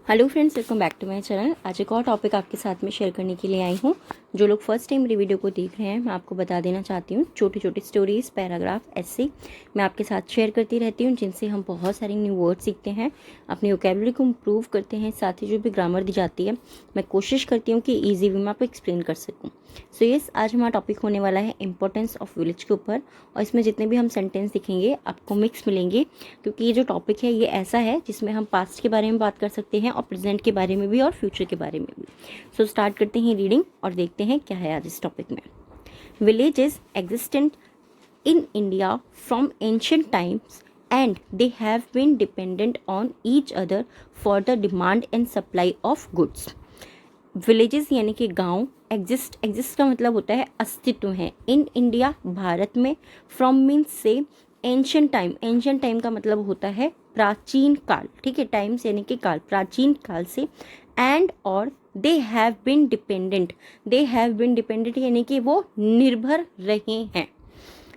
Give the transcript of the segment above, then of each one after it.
Hello friends, welcome back to my channel. आज एक और टॉपिक आपके साथ में शेयर करने के लिए आई हूँ। जो लोग फर्स्ट टाइम मेरी वीडियो को देख रहे हैं, मैं आपको बता देना चाहती हूँ, छोटी छोटी स्टोरीज़, पैराग्राफ, ऐसे मैं आपके साथ शेयर करती रहती हूँ, जिनसे हम बहुत सारे न्यू वर्ड सीखते हैं, अपनी वोकैबुलरी को इम्प्रूव करते हैं। साथ ही जो भी ग्रामर दी जाती है, मैं कोशिश करती हूँ कि ईजी वे में आपको एक्सप्लेन कर सकूँ। सो यस, आज हमारा टॉपिक होने वाला है इंपॉर्टेंस ऑफ विलेज के ऊपर। और इसमें जितने भी हम सेंटेंस दिखेंगे आपको मिक्स मिलेंगे, क्योंकि ये जो टॉपिक है ये ऐसा है जिसमें हम पास्ट के बारे में बात कर सकते हैं और प्रेजेंट के बारे में भी और फ्यूचर के बारे में भी। सो स्टार्ट करते हैं रीडिंग और देखते हैं क्या है आज इस टॉपिक में। Villages existent in India from ancient times and they have been dependent on each other for the demand and supply of goods. Villages यानी कि गांव, एग्जिस्ट का मतलब होता है अस्तित्व है। इन इंडिया, भारत में, फ्रॉम मीन्स से, एंशियंट टाइम का मतलब होता है प्राचीन काल, ठीक है, टाइम्स यानी कि काल, प्राचीन काल से। एंड और दे हैव बीन डिपेंडेंट यानी कि वो निर्भर रहे हैं।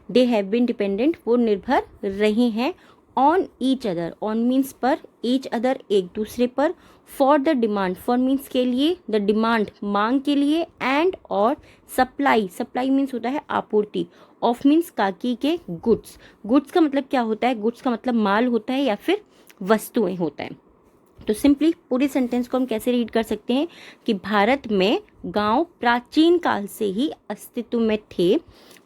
दे हैव बीन डिपेंडेंट, वो निर्भर रहे हैं। On each other, on means पर, ईच अदर एक दूसरे पर, for the demand, for means के लिए, द डिमांड मांग के लिए, एंड और सप्लाई मीन्स होता है आपूर्ति, ऑफ मीन्स काकी के, गुड्स का मतलब क्या होता है? गुड्स का मतलब माल होता है या फिर वस्तुएं होता है। तो सिंपली पूरे सेंटेंस को हम कैसे रीड कर सकते हैं कि भारत में गांव प्राचीन काल से ही अस्तित्व में थे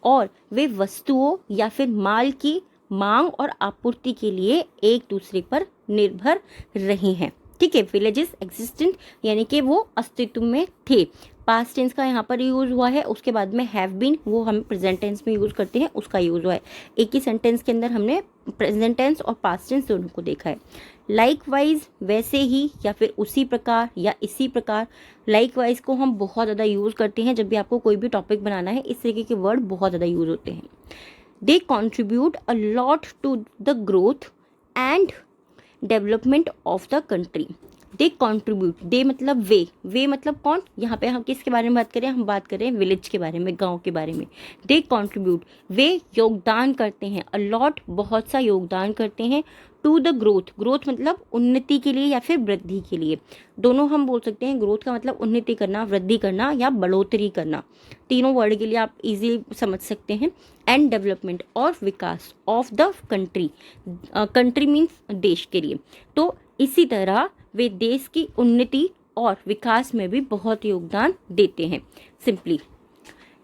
और वे वस्तुओं या फिर माल की मांग और आपूर्ति के लिए एक दूसरे पर निर्भर रहे हैं। ठीक है, विलेजेस एग्जिस्टेंट यानी कि वो अस्तित्व में थे। पास्ट टेंस का यहाँ पर यूज हुआ है, उसके बाद में हैव बीन, वो हम प्रेजेंट टेंस में यूज करते हैं, उसका यूज हुआ है। एक ही सेंटेंस के अंदर हमने प्रेजेंट टेंस और पास्ट टेंस दोनों को देखा है। लाइकवाइज, वैसे ही या फिर उसी प्रकार या इसी प्रकार। लाइकवाइज को हम बहुत ज़्यादा यूज़ करते हैं जब भी आपको कोई भी टॉपिक बनाना है, इस तरीके के वर्ड बहुत ज़्यादा यूज होते हैं। They contribute a lot to the growth and development of the country. They contribute, they मतलब वे मतलब कौन? यहाँ पे हम किसके बारे में बात करें? हम बात करें विलेज के बारे में, गांव के बारे में। दे कॉन्ट्रीब्यूट, वे योगदान करते हैं, अ लॉट बहुत सा योगदान करते हैं, टू द ग्रोथ मतलब उन्नति के लिए या फिर वृद्धि के लिए, दोनों हम बोल सकते हैं। ग्रोथ का मतलब उन्नति करना, वृद्धि करना या बढ़ोतरी करना, तीनों वर्ड के लिए आप इजीली समझ सकते हैं। एंड डेवलपमेंट और विकास, of the country, country means देश के लिए। तो इसी तरह वे देश की उन्नति और विकास में भी बहुत योगदान देते हैं। Simply,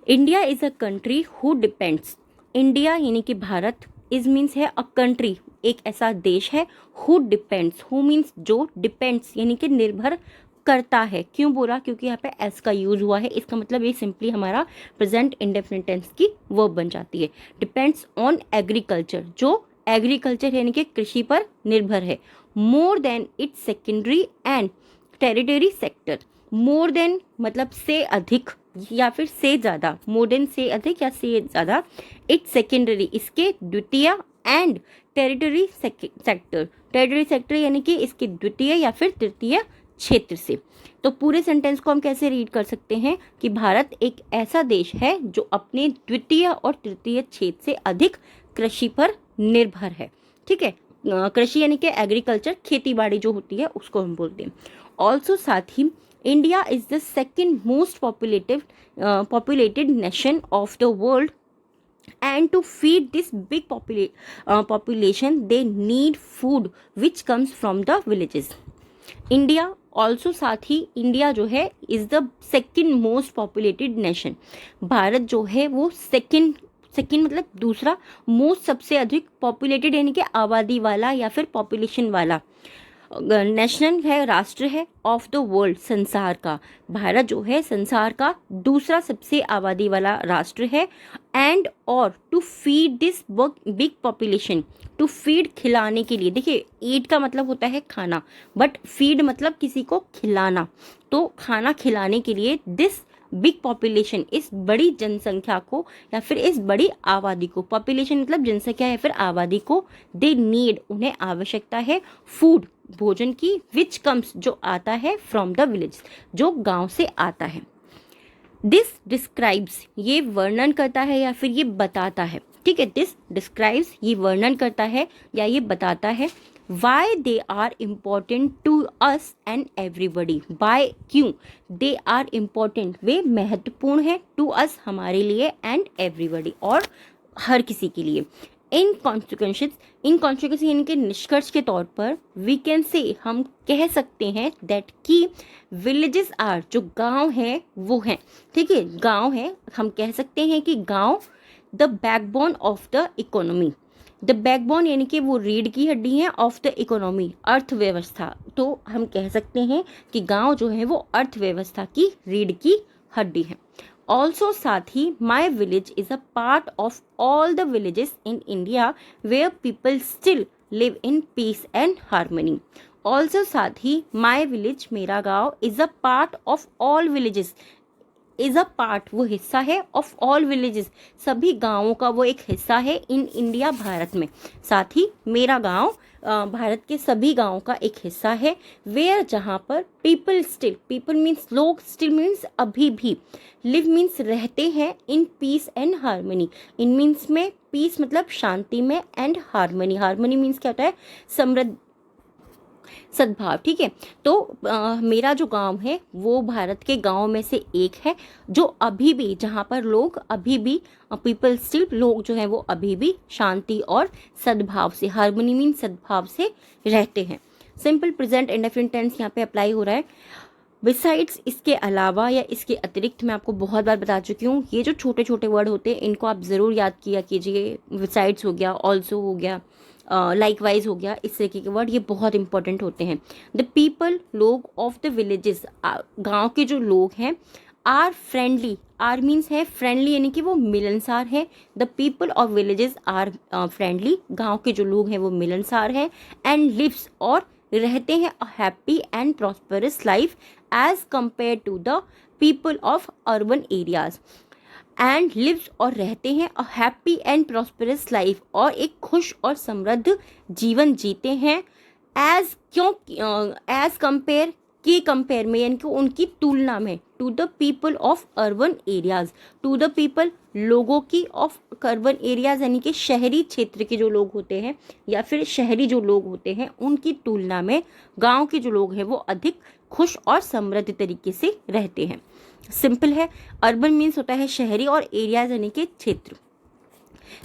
India is a country who depends, India यानी कि भारत, इज मीन्स है अ कंट्री, एक ऐसा देश है, हु डिपेंड्स, हु मीन्स जो, डिपेंड्स यानी कि निर्भर करता है। क्यों बोला? क्योंकि यहाँ पे एस का यूज हुआ है, इसका मतलब ये सिंपली हमारा प्रेजेंट इंडेफिनिट टेंस की वर्ब बन जाती है। डिपेंड्स ऑन एग्रीकल्चर, जो एग्रीकल्चर यानी कि कृषि पर निर्भर है। More than it's secondary and territory sector, more than मतलब से अधिक या फिर से ज़्यादा, मोर देन से अधिक या से ज़्यादा, इट्स सेकेंडरी इसके द्वितीय, एंड टेरिटरी सेक्टर यानी कि इसके द्वितीय या फिर तृतीय क्षेत्र से। तो पूरे सेंटेंस को हम कैसे रीड कर सकते हैं कि भारत एक ऐसा देश है जो अपने द्वितीय और तृतीय क्षेत्र से अधिक कृषि पर निर्भर है। ठीक है, कृषि यानी कि एग्रीकल्चर, खेती बाड़ी जो होती है उसको हम बोलते हैं। ऑल्सो साथ ही India is the second most populated nation of the world and to feed this big population they need food which comes from the villages. India also, साथ ही इंडिया जो है is the second most populated nation, Bharat जो है वो second मतलब दूसरा, most सबसे अधिक, पॉपुलेटेड यानी कि आबादी वाला या फिर पॉपुलेशन वाला, नेशनल है, राष्ट्र है, ऑफ द वर्ल्ड संसार का, भारत जो है संसार का दूसरा सबसे आबादी वाला राष्ट्र है। एंड और to feed this big population, to feed खिलाने के लिए, देखिए ईट का मतलब होता है खाना, बट फीड मतलब किसी को खिलाना, तो खाना खिलाने के लिए दिस बिग पॉपुलेशन, इस बड़ी जनसंख्या को या फिर इस बड़ी आबादी को, पॉपुलेशन मतलब जनसंख्या या फिर आबादी को, दे नीड उन्हें आवश्यकता है, फूड भोजन की, विच कम्स जो आता है, फ्रॉम द विलेज जो गांव से आता है। दिस डिस्क्राइब्स ये वर्णन करता है या फिर ये बताता है, ठीक है, दिस डिस्क्राइब्स ये वर्णन करता है या ये बताता है, why they are important to us and everybody, by क्यों, दे आर इम्पॉर्टेंट वे महत्वपूर्ण है, टू अस हमारे लिए, एंड एवरीबडी और हर किसी के लिए। इन कॉन्सिक्वेंसेस यानी कि निष्कर्ष के तौर पर वी कैन से हम कह सकते हैं दैट कि विलेजेस आर, जो गांव है वो हैं, ठीक है, गांव है, हम कह सकते हैं कि गांव the backbone of the economy, the backbone यानी कि वो रीढ़ की हड्डी है, ऑफ द इकोनॉमी अर्थव्यवस्था, तो हम कह सकते हैं कि गांव जो है वो अर्थव्यवस्था की रीढ़ की हड्डी है। ऑल्सो साथ ही my village is a part of all the villages in India where people still live in peace and harmony. Also साथ ही माई विलेज, मेरा गांव, is a part of all villages, is a part वो हिस्सा है, of all villages सभी गांवों का वो एक हिस्सा है, इन इंडिया भारत में, साथ ही मेरा गांव भारत के सभी गांवों का एक हिस्सा है, वेयर जहाँ पर पीपल स्टिल, पीपल मीन्स लोग, स्टिल मीन्स अभी भी, लिव मीन्स रहते हैं, इन peace and harmony, in means में पीस मतलब शांति में, एंड हार्मनी, हार्मनी मीन्स क्या होता है, समृद्ध, सद्भाव, ठीक है। तो मेरा जो गांव है वो भारत के गांव में से एक है जो अभी भी, जहाँ पर लोग अभी भी, पीपल स्टिल, लोग जो हैं वो अभी भी शांति और सद्भाव से, हार्मनी मीन सद्भाव से रहते हैं। सिंपल प्रेजेंट इंडेफिनिट टेंस यहाँ पे अप्लाई हो रहा है। बिसाइड्स, इसके अलावा या इसके अतिरिक्त, मैं आपको बहुत बार बता चुकी हूँ, ये जो छोटे छोटे वर्ड होते हैं इनको आप ज़रूर याद किया कीजिए। बिसाइड्स हो गया, ऑल्सो हो गया, लाइकवाइज हो गया, इस तरीके के वर्ड ये बहुत इंपॉर्टेंट होते हैं। द पीपल, लोग, ऑफ द विलेजेस, गांव के जो लोग हैं, आर फ्रेंडली, आर मीन्स है फ्रेंडली यानी कि वो मिलनसार है, the people of villages are friendly, गांव के जो लोग हैं वो मिलनसार हैं, एंड लिव्स, और रहते हैं, a happy and prosperous life as compared to the people of urban areas, and lives, और रहते हैं, a happy and prosperous life, और एक खुश और समृद्ध जीवन जीते हैं, एज, क्यों, एज कंपेयर, के कंपेयर में यानी कि उनकी तुलना में, to the people of urban areas, to the people, लोगों की, ऑफ अर्बन एरियाज यानी कि शहरी क्षेत्र के जो लोग होते हैं या फिर शहरी जो लोग होते हैं उनकी तुलना में गांव के जो लोग हैं वो अधिक खुश और समृद्ध तरीके से रहते हैं। सिंपल है, अर्बन मीन्स होता है शहरी और एरियाज यानी कि क्षेत्र।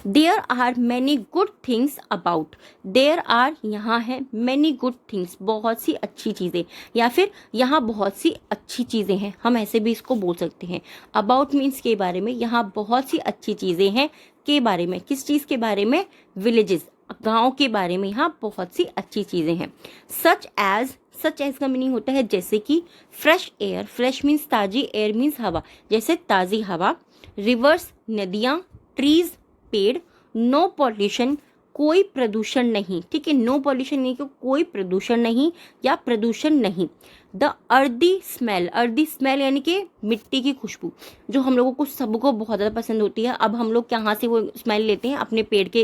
There are many good things about, there are यहाँ है, मैनी गुड थिंग्स, बहुत सी अच्छी चीज़ें, या फिर यहाँ बहुत सी अच्छी चीज़ें हैं, हम ऐसे भी इसको बोल सकते हैं। अबाउट मीन्स के बारे में, यहाँ बहुत सी अच्छी चीज़ें हैं, के बारे में, किस चीज़ के बारे में, विलेजेस, गाँव के बारे में यहाँ बहुत सी अच्छी चीज़ें हैं। सच एज का मीनिंग होता है जैसे कि, फ्रेश एयर, फ्रेश मीन्स ताज़ी, एयर मीन्स हवा, जैसे ताज़ी हवा, रिवर्स नदियाँ, ट्रीज पेड़, नो पॉल्यूशन, कोई प्रदूषण नहीं, ठीक है, नो पॉल्यूशन नहीं, कोई प्रदूषण नहीं या प्रदूषण नहीं। द अर्दी स्मेल यानी कि मिट्टी की खुशबू, जो हम लोगों को सबको बहुत ज़्यादा पसंद होती है। अब हम लोग कहाँ से वो स्मेल लेते हैं, अपने पेड़ के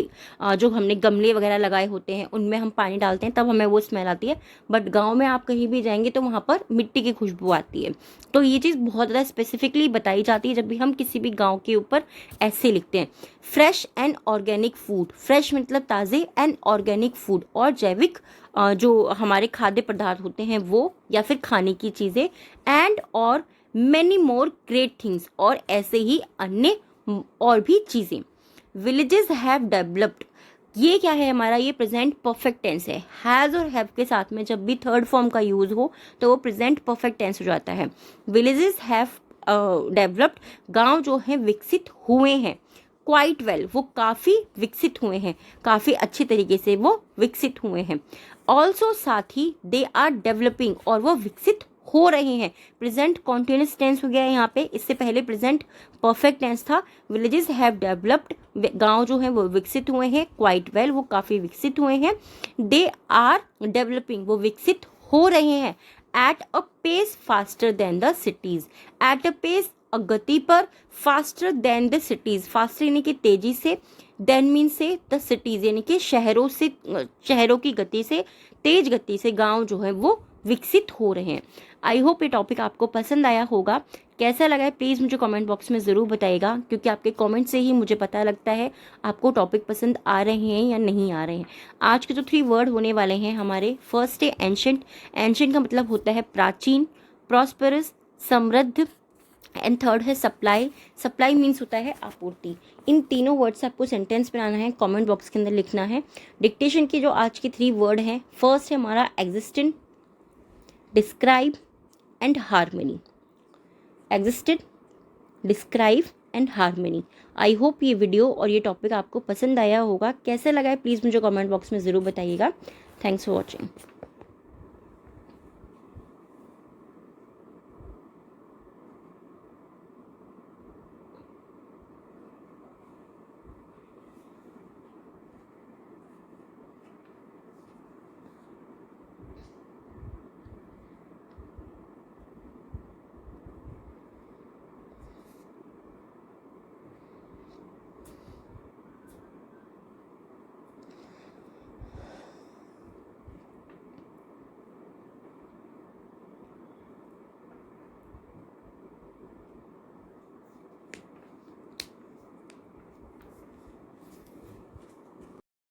जो हमने गमले वगैरह लगाए होते हैं उनमें हम पानी डालते हैं तब हमें वो स्मेल आती है, बट गाँव में आप कहीं भी जाएंगे तो वहाँ पर मिट्टी की खुशबू आती है। तो ये चीज़ बहुत ज़्यादा स्पेसिफिकली बताई जाती है जब भी हम किसी भी गाँव के ऊपर ऐसे लिखते हैं। Fresh and organic food, fresh मतलब ताज़े, एंड ऑर्गेनिक फूड, और जैविक जो हमारे खाद्य पदार्थ होते हैं वो, या फिर खाने की चीज़ें, एंड और मैनी मोर ग्रेट थिंग्स, और ऐसे ही अन्य और भी चीज़ें। विलेजेस हैव डेवलप्ड, ये क्या है हमारा, ये प्रेजेंट परफेक्ट टेंस है। हैज़ और हैव के साथ में जब भी थर्ड फॉर्म का यूज़ हो तो वो प्रेजेंट परफेक्ट टेंस हो जाता है। विलेजेस हैव डेवलप्ड, गाँव जो हैं विकसित हुए हैं। क्वाइट वेल, वो काफ़ी विकसित हुए हैं, काफ़ी अच्छी तरीके से वो विकसित हुए हैं। ऑल्सो साथ ही दे आर डेवलपिंग, और वो विकसित हो रहे हैं। प्रेजेंट कॉन्टिन्यूस टेंस हो गया है यहाँ पे, इससे पहले प्रेजेंट परफेक्ट टेंस था। विलेजेस हैव डेवलप्ड, गांव जो है वो विकसित हुए हैं। क्वाइट वेल, वो काफ़ी विकसित हुए हैं। दे आर डेवलपिंग, वो विकसित हो रहे हैं। At a pace faster than the cities, at a pace, गति पर, faster than the cities, faster यानी कि तेजी से, देन मीन से, द सिटीज़ यानी कि शहरों से, शहरों की गति से, तेज गति से गांव जो है वो विकसित हो रहे हैं। आई होप ये टॉपिक आपको पसंद आया होगा। कैसा लगा है प्लीज़ मुझे कमेंट बॉक्स में ज़रूर बताइएगा, क्योंकि आपके कमेंट से ही मुझे पता लगता है आपको टॉपिक पसंद आ रहे हैं या नहीं आ रहे हैं। आज के जो 3 वर्ड होने वाले हैं हमारे, फर्स्ट है एंशंट। एंशंट का मतलब होता है प्राचीन, प्रॉस्पेरस समृद्ध, एंड थर्ड है सप्लाई। सप्लाई मीन्स होता है आपूर्ति। इन तीनों वर्ड से आपको सेंटेंस बनाना है, कमेंट बॉक्स के अंदर लिखना है। डिक्टेशन के जो आज के 3 वर्ड हैं, फर्स्ट है हमारा existent, describe and harmony. Existent, describe and harmony. I hope ये वीडियो और ये टॉपिक आपको पसंद आया होगा। कैसा लगा है प्लीज़ मुझे कमेंट बॉक्स में ज़रूर बताइएगा। Thanks for watching.